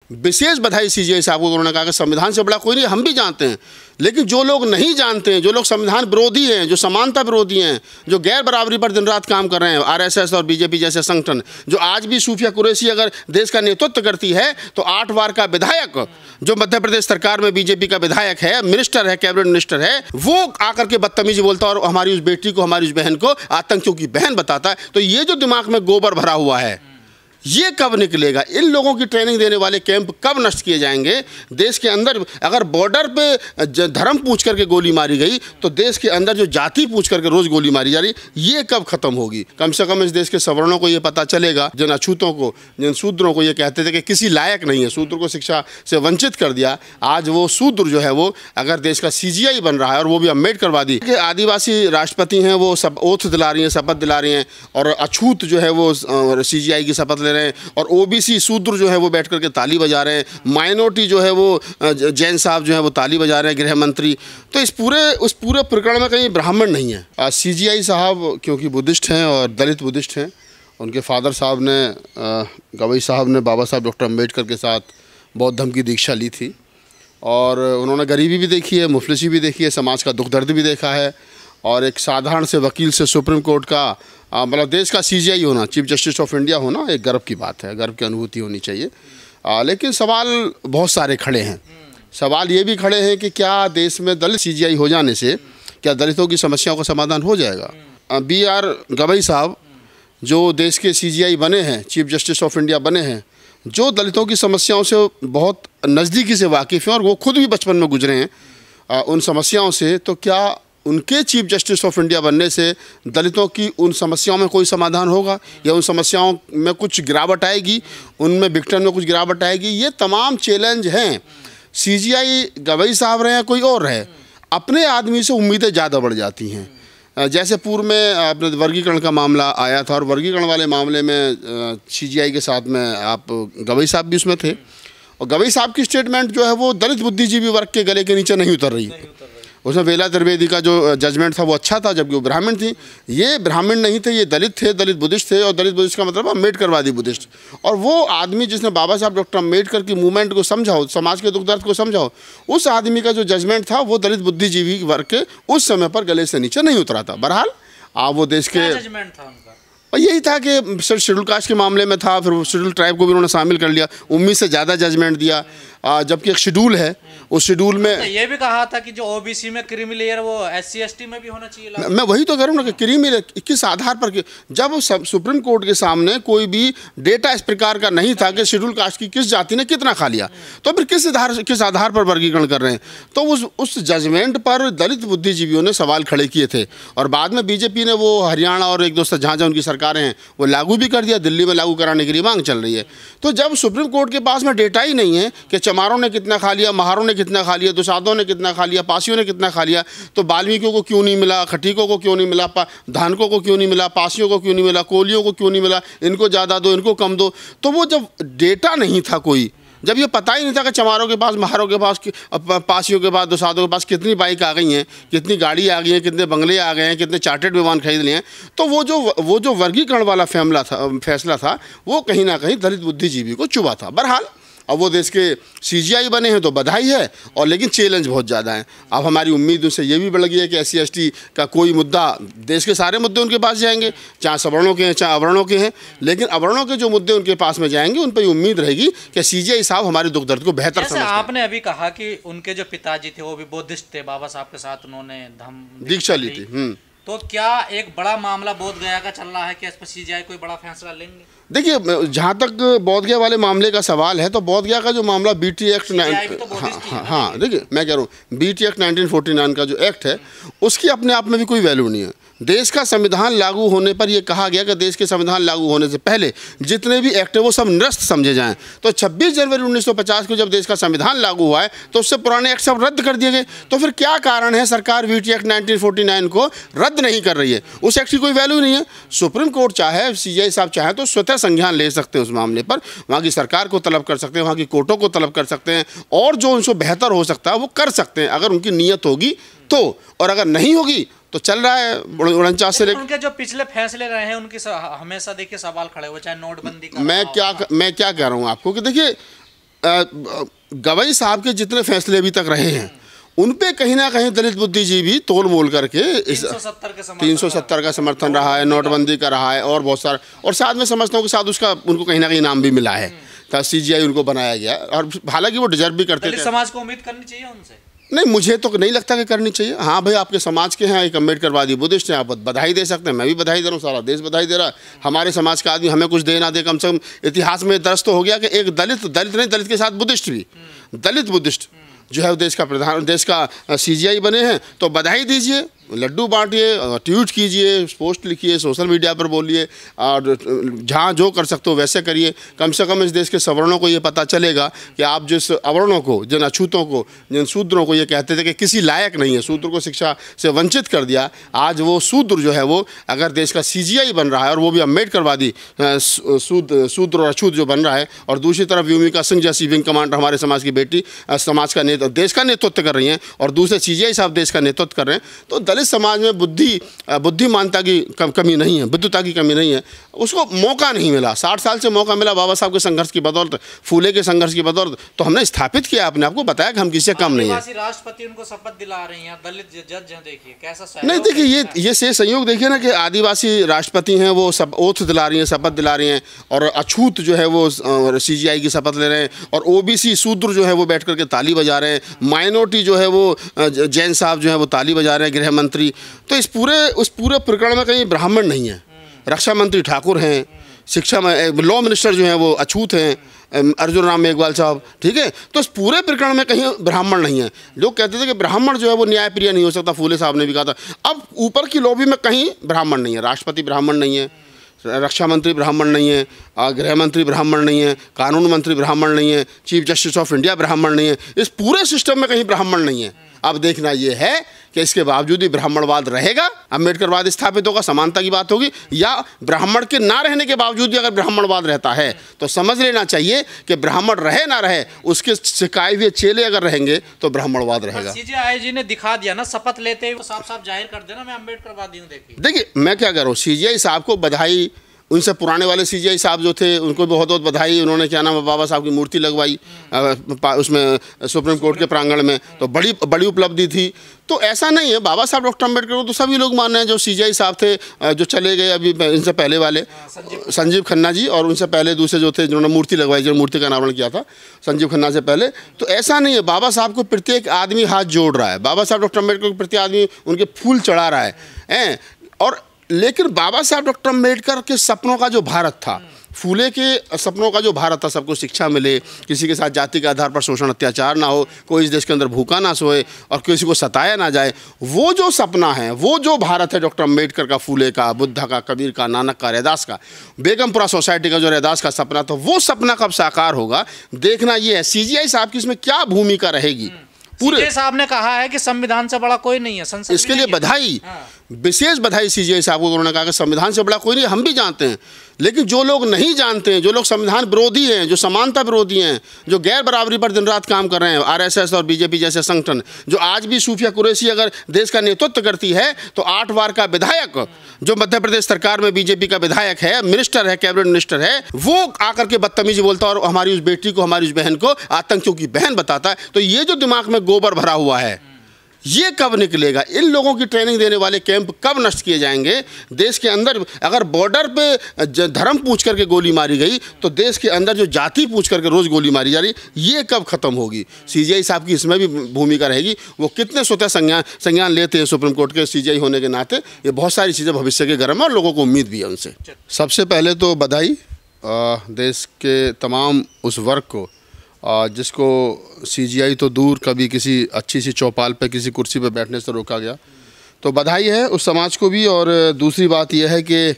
विशेष बधाई सीजीआई साहब को। उन्होंने कहा कि संविधान से बड़ा कोई नहीं, हम भी जानते हैं, लेकिन जो लोग नहीं जानते हैं, जो लोग संविधान विरोधी हैं, जो समानता विरोधी हैं, जो गैर बराबरी पर दिन रात काम कर रहे हैं, आरएसएस और बीजेपी जैसे संगठन, जो आज भी सूफिया कुरैशी अगर देश का नेतृत्व करती है तो 8 बार का विधायक जो मध्य प्रदेश सरकार में बीजेपी का विधायक है, मिनिस्टर है, कैबिनेट मिनिस्टर है, वो आकर के बदतमीजी बोलता है और हमारी उस बेटी को, हमारी उस बहन को आतंकियों की बहन बताता है। तो ये जो दिमाग में गोबर भरा हुआ है, ये कब निकलेगा? इन लोगों की ट्रेनिंग देने वाले कैंप कब नष्ट किए जाएंगे? देश के अंदर अगर बॉर्डर पे धर्म पूछ करके गोली मारी गई तो देश के अंदर जो जाति पूछ करके रोज गोली मारी जा रही, ये कब खत्म होगी? कम से कम इस देश के सवर्णों को ये पता चलेगा, जिन अछूतों को, जिन शूद्रों को ये कहते थे कि किसी लायक नहीं है, शूद्र को शिक्षा से वंचित कर दिया, आज वो शूद्र जो है वो अगर देश का सीजीआई बन रहा है, और वो भी अम्बेडकरवादी कि आदिवासी राष्ट्रपति हैं, वो सब ओथ दिला रही हैं, शपथ दिला रही हैं, और अछूत जो है वो सीजीआई की शपथ रहे हैं, और ओबीसी शूद्र जो है वो बैठ करके ताली बजा रहे हैं, माइनॉरिटी जो है वो जैन साहब जो है वो ताली बजा रहे हैं, गृह मंत्री। तो उस पूरे प्रकरण में कहीं ब्राह्मण नहीं है। सीजीआई साहब क्योंकि बुद्धिस्ट हैं और दलित बुद्धिस्ट हैं, उनके फादर साहब ने, गवई साहब ने बाबा साहब डॉक्टर अम्बेडकर के साथ बौद्ध धर्म की दीक्षा ली थी, और उन्होंने गरीबी भी देखी है, मुफलिसी भी देखी है, समाज का दुख दर्द भी देखा है, और एक साधारण से वकील से सुप्रीम कोर्ट का मतलब देश का सीजीआई होना, चीफ जस्टिस ऑफ इंडिया होना एक गर्व की बात है, गर्व की अनुभूति होनी चाहिए। लेकिन सवाल बहुत सारे खड़े हैं। सवाल ये भी खड़े हैं कि क्या देश में दलित सीजीआई हो जाने से क्या दलितों की समस्याओं का समाधान हो जाएगा? BR गवई साहब जो देश के सीजीआई बने हैं, चीफ जस्टिस ऑफ इंडिया बने हैं, जो दलितों की समस्याओं से बहुत नज़दीकी से वाकिफ़ हैं और वो खुद भी बचपन में गुजरे हैं उन समस्याओं से, तो क्या उनके चीफ जस्टिस ऑफ इंडिया बनने से दलितों की उन समस्याओं में कोई समाधान होगा, या उन समस्याओं में कुछ गिरावट आएगी, उनमें विघटन में कुछ गिरावट आएगी? ये तमाम चैलेंज हैं। सीजीआई गवई साहब रहे हैं, कोई और रहे, अपने आदमी से उम्मीदें ज़्यादा बढ़ जाती हैं। जैसे पूर्व में अपने वर्गीकरण का मामला आया था, और वर्गीकरण वाले मामले में सीजीआई के साथ में आप गवई साहब भी उसमें थे, और गवई साहब की स्टेटमेंट जो है वो दलित बुद्धिजीवी वर्ग के गले के नीचे नहीं उतर रही। उसमें वेला त्रिवेदी का जो जजमेंट था वो अच्छा था, जबकि वो ब्राह्मण थी। ये ब्राह्मण नहीं थे, ये दलित थे, दलित बुद्धिस्ट थे, और दलित बुद्धिस्ट का मतलब अम्बेडकरवादी बुद्धिस्ट। और वो आदमी जिसने बाबा साहब डॉक्टर अम्बेडकर की मूवमेंट को समझा हो, समाज के दुख दर्द को समझा हो, उस आदमी का जो जजमेंट था वो दलित बुद्धिजीवी वर्ग के उस समय पर गले से नीचे नहीं उतरा था। बहरहाल वो देश के जजमेंट था उनका, और यही था कि सर शेड्यूल कास्ट के मामले में था, फिर शेड्यूल ट्राइब को भी उन्होंने शामिल कर लिया, 19 से ज़्यादा जजमेंट दिया, जबकि एक शेड्यूल है, उस शेड्यूल में ये भी कहा था कि जो ओबीसी में क्रीमी लेयर वो SC ST में भी होना चाहिए। मैं वही तो कह रहा हूँ ना कि क्रीमी लेयर किस आधार पर, जब सुप्रीम कोर्ट के सामने कोई भी डेटा इस प्रकार का नहीं था कि शेड्यूल कास्ट की किस जाति ने कितना खा लिया, तो फिर किस आधार पर वर्गीकरण कर रहे हैं? तो उस जजमेंट पर दलित बुद्धिजीवियों ने सवाल खड़े किए थे, और बाद में बीजेपी ने वो हरियाणा और एक दोस्त जहाँ जहाँ उनकी सरकारें हैं वो लागू भी कर दिया, दिल्ली में लागू कराने के लिए मांग चल रही है। तो जब सुप्रीम कोर्ट के पास में डेटा ही नहीं है कि चमारों ने कितना खा लिया, महारों ने कितना खा लिया, दुसाधों ने कितना खा लिया, पासियों ने कितना खा लिया, तो वाल्मीकियों को क्यों नहीं मिला, खटीकों को क्यों नहीं मिला, धानकों को क्यों नहीं मिला, पासियों को क्यों नहीं मिला, कोलियों को क्यों नहीं मिला, इनको ज़्यादा दो, इनको कम दो। तो वो जब डेटा नहीं था कोई, जब ये पता ही नहीं था कि चमारों के पास, महारों के पास, पासियों के पास, दुसाधों के पास कितनी बाइक आ गई हैं, कितनी गाड़ी आ गई हैं, कितने बंगले आ गए हैं, कितने चार्टर्ड विमान खरीद लिए हैं, तो वो जो वर्गीकरण वाला फैसला था वो कहीं ना कहीं दलित बुद्धिजीवी को चुभा था। बहरहाल अब वो देश के सीजीआई बने हैं तो बधाई है, और लेकिन चैलेंज बहुत ज़्यादा है। अब हमारी उम्मीद उनसे ये भी बढ़ गई है कि SC ST का कोई मुद्दा, देश के सारे मुद्दे उनके पास जाएंगे, चाहे सवर्णों के हैं चाहे अवर्णों के हैं, लेकिन अवर्णों के जो मुद्दे उनके पास में जाएंगे उन पर उम्मीद रहेगी कि सीजीआई साहब हमारे दुख दर्द को बेहतर समझते हैं। आपने अभी कहा कि उनके जो पिताजी थे वो भी बुद्धिस्ट थे, बाबा साहब के साथ उन्होंने दीक्षा ली थी। तो क्या एक बड़ा मामला बोध गया का चल रहा है कि इस पर सीजीआई कोई बड़ा फैसला लेंगे? देखिए, जहाँ तक बोध गया वाले मामले का सवाल है, तो बोध गया का जो मामला BT एक्ट, हाँ देखिए मैं कह रहा हूँ BT एक्ट 1949 का जो एक्ट है उसकी अपने आप में भी कोई वैल्यू नहीं है। देश का संविधान लागू होने पर यह कहा गया कि देश के संविधान लागू होने से पहले जितने भी एक्ट है वो सब निरस्त समझे जाएं। तो 26 जनवरी 1950 को जब देश का संविधान लागू हुआ है तो उससे पुराने एक्ट सब रद्द कर दिए गए। तो फिर क्या कारण है सरकार BT एक्ट 1949 को रद्द नहीं कर रही है? उस एक्ट की कोई वैल्यू नहीं है। सुप्रीम कोर्ट चाहे, सीजीआई साहब चाहे तो स्वतः संज्ञान ले सकते हैं उस मामले पर, वहाँ की सरकार को तलब कर सकते हैं, वहाँ की कोर्टों को तलब कर सकते हैं, और जो उनसे बेहतर हो सकता है वो कर सकते हैं अगर उनकी नीयत होगी तो। और अगर नहीं होगी तो चल रहा है 49 से लेकर। उनके जो पिछले फैसले रहे हैं उनकी हमेशा देखिए सवाल खड़े हुए, चाहे नोटबंदी का। मैं क्या कह रहा हूँ आपको कि देखिए गवई साहब के जितने फैसले अभी तक रहे हैं उन पे कहीं ना कहीं दलित बुद्धिजीवी तोल मोल करके 370 का समर्थन रहा है, नोटबंदी का रहा है और बहुत सारा, और साथ में समझता हूँ कि साथ उसका उनको कहीं ना कहीं इनाम भी मिला है, CGI उनको बनाया गया, और हालांकि वो डिजर्व भी करते थे। समाज को उम्मीद करनी चाहिए उनसे? नहीं, मुझे तो नहीं लगता कि करनी चाहिए। हाँ भाई, आपके समाज के हैं, एक अम्बेडकरवादी बुद्धिस्ट हैं, आप बधाई दे सकते हैं, मैं भी बधाई दे रहा हूँ, सारा देश बधाई दे रहा है। हमारे समाज का आदमी हमें कुछ दे ना दे, कम से कम इतिहास में दर्ज तो हो गया कि एक दलित नहीं, दलित के साथ बुद्धिस्ट भी, दलित बुद्धिस्ट जो है देश का CGI बने हैं, तो बधाई दीजिए, लड्डू बांटिए, ट्वीट कीजिए, पोस्ट लिखिए, सोशल मीडिया पर बोलिए, और जहाँ जो कर सकते हो वैसे करिए। कम से कम इस देश के सवर्णों को ये पता चलेगा कि आप जिस अवर्णों को, जिन अछूतों को, जिन शूद्रों को ये कहते थे कि किसी लायक नहीं है, शूद्र को शिक्षा से वंचित कर दिया, आज वो शूद्र जो है वो अगर देश का CGI बन रहा है, और वो भी अम्बेडकरवादी शूद्र और अछूत जो बन रहा है, और दूसरी तरफ व्योमिका सिंह जैसी विंग कमांडर हमारे समाज की बेटी समाज का देश का नेतृत्व कर रही हैं, और दूसरे CGI साहब देश का नेतृत्व कर रहे हैं, तो दलित समाज में बुद्धिमानता की कमी नहीं है, बुद्धिता की कमी नहीं है। उसको मौका नहीं मिला, 60 साल से मौका मिला बाबा साहब के संघर्ष की बदौलत, फूले के संघर्ष की बदौलत, तो हमने स्थापित किया, अपने आपको बताया कि हम किसी से कम नहीं है। राष्ट्रपति उनको शपथ दिला रही हैं, दलित जज हैं, देखिए कैसा नहीं, देखिए ये से संयोग देखिए ना कि आदिवासी राष्ट्रपति हैं, वो सब ओथ दिला रही हैं, शपथ दिला रही हैं, और अछूत जो है वो CGI की शपथ ले रहे हैं, और OBC शूद्र जो है वो बैठ करके ताली बजा रहे हैं, माइनॉरिटी जो है वो जैन साहब जो है वो ताली बजा रहे हैं, गृह मंत्री। तो उस पूरे प्रकरण में कहीं ब्राह्मण नहीं है, रक्षा मंत्री ठाकुर हैं, शिक्षा में लॉ मिनिस्टर जो हैं वो अछूत हैं, अर्जुन राम मेघवाल साहब, ठीक है। तो इस पूरे प्रकरण में कहीं ब्राह्मण नहीं है। लोग कहते थे कि ब्राह्मण जो है वो न्यायप्रिय नहीं हो सकता, फूले साहब ने भी कहा था। अब ऊपर की लॉबी में कहीं ब्राह्मण नहीं है, राष्ट्रपति ब्राह्मण नहीं है, रक्षा मंत्री ब्राह्मण नहीं है, गृह मंत्री ब्राह्मण नहीं है, कानून मंत्री ब्राह्मण नहीं है, चीफ जस्टिस ऑफ इंडिया ब्राह्मण नहीं है, इस पूरे सिस्टम में कहीं ब्राह्मण नहीं है। अब देखना ये है कि इसके बावजूद भी ब्राह्मणवाद रहेगा, अम्बेडकरवाद स्थापित होगा, समानता की बात होगी, या ब्राह्मण के ना रहने के बावजूद भी अगर ब्राह्मणवाद रहता है तो समझ लेना चाहिए कि ब्राह्मण रहे ना रहे, उसके सिखाए हुए चेले अगर रहेंगे तो ब्राह्मणवाद रहेगा। CGI जी ने दिखा दिया ना, शपथ लेते ही वो साफ जाहिर कर देना मैं अम्बेडकरवादी हूँ। देखिए मैं क्या कर रहा हूँ, CGI साहब को बधाई, उनसे पुराने वाले CGI साहब जो थे उनको भी बहुत बहुत बधाई। उन्होंने क्या नाम है बाबा साहब की मूर्ति लगवाई उसमें सुप्रीम कोर्ट के प्रांगण में, तो बड़ी उपलब्धि थी। तो ऐसा नहीं है, बाबा साहब डॉक्टर अम्बेडकर को तो सभी लोग मान रहे हैं। जो CGI साहब थे जो चले गए अभी इनसे पहले वाले संजीव खन्ना जी, और उनसे पहले दूसरे जो थे जिन्होंने मूर्ति लगवाई, जिन्होंने मूर्ति का अनावरण किया था संजीव खन्ना से पहले। तो ऐसा नहीं है, बाबा साहब को प्रत्येक आदमी हाथ जोड़ रहा है, बाबा साहब डॉक्टर अम्बेडकर को प्रत्येक आदमी उनके फूल चढ़ा रहा है। और लेकिन बाबा साहब डॉक्टर अम्बेडकर के सपनों का जो भारत था, फूले के सपनों का जो भारत था, सबको शिक्षा मिले, किसी के साथ जाति के आधार पर शोषण अत्याचार ना हो, कोई इस देश के अंदर भूखा ना सोए और किसी को सताया ना जाए, वो जो सपना है, वो जो भारत है डॉक्टर अम्बेडकर का, फूले का, बुद्धा का, कबीर का, नानक का, रैदास का, बेगमपुरा सोसाइटी का जो रैदास का सपना था, वो सपना कब साकार होगा देखना ये है। CGI साहब की इसमें क्या भूमिका रहेगी। पूरे साहब ने कहा है कि संविधान से बड़ा कोई नहीं है, संसद इसके लिए बधाई, विशेष बधाई CGI साहब को। उन्होंने कहा कि संविधान से बड़ा कोई नहीं, हम भी जानते हैं, लेकिन जो लोग नहीं जानते हैं, जो लोग संविधान विरोधी हैं, जो समानता विरोधी हैं, जो गैर बराबरी पर दिन रात काम कर रहे हैं, RSS और BJP जैसे संगठन, जो आज भी सूफिया कुरैशी अगर देश का नेतृत्व करती है तो 8 बार का विधायक जो मध्य प्रदेश सरकार में BJP का विधायक है, मिनिस्टर है, कैबिनेट मिनिस्टर है, वो आकर के बदतमीजी बोलता है और हमारी उस बेटी को, हमारी उस बहन को आतंकियों की बहन बताता है। तो ये जो दिमाग में गोबर भरा हुआ है, ये कब निकलेगा? इन लोगों की ट्रेनिंग देने वाले कैंप कब नष्ट किए जाएंगे? देश के अंदर अगर बॉर्डर पे धर्म पूछ करके गोली मारी गई तो देश के अंदर जो जाति पूछ करके रोज गोली मारी जा रही, ये कब खत्म होगी? CGI साहब की इसमें भी भूमिका रहेगी। वो कितने स्वतः संज्ञान लेते हैं सुप्रीम कोर्ट के CGI होने के नाते। ये बहुत सारी चीज़ें भविष्य के गर्म है और लोगों को उम्मीद भी है उनसे। सबसे पहले तो बधाई देश के तमाम उस वर्ग को जिसको CGI तो दूर, कभी किसी अच्छी सी चौपाल पे किसी कुर्सी पे बैठने से रोका गया, तो बधाई है उस समाज को भी। और दूसरी बात यह है कि